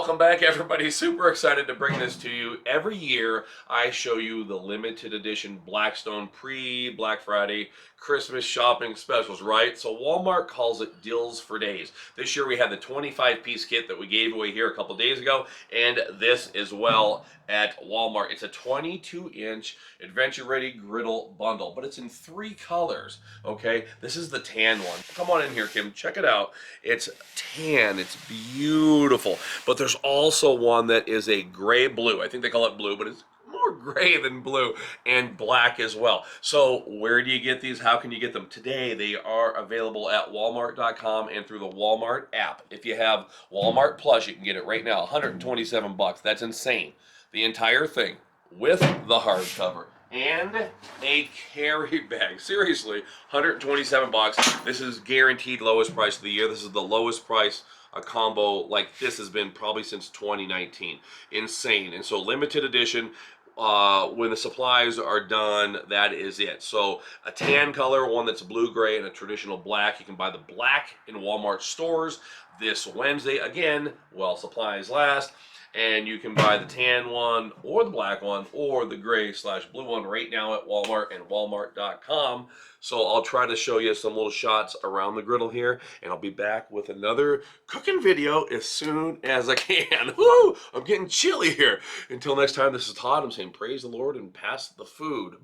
welcome back, everybody. Super excited to bring this to you. Every year, I show you the limited edition Blackstone pre-Black Friday Christmas shopping specials, right? So Walmart calls it deals for days. This year, we had the 25-piece kit that we gave away here a couple days ago, and this as well at Walmart. It's a 22-inch adventure-ready griddle bundle, but it's in 3 colors, okay? This is the tan one. Come on in here, Kim. Check it out. It's tan. It's beautiful. But there's also one that is a gray blue. I think they call it blue, but it's more gray than blue, and black as well. So where do you get these? How can you get them? Today they are available at walmart.com and through the Walmart app. If you have Walmart Plus, you can get it right now, 127 bucks. That's insane. The entire thing with the hardcover and a carry bag. Seriously, 127 bucks. This is guaranteed lowest price of the year. This is the lowest price a combo like this has been probably since 2019. Insane. And so limited edition, when the supplies are done, that is it. So a tan color, one that's blue gray, and a traditional black. You can buy the black in Walmart stores this Wednesday, again while supplies last. And you can buy the tan one or the black one or the gray/blue one right now at Walmart and walmart.com. So I'll try to show you some little shots around the griddle here, and I'll be back with another cooking video as soon as I can. Woo! I'm getting chilly here. Until next time, this is Todd. I'm saying praise the Lord and pass the food.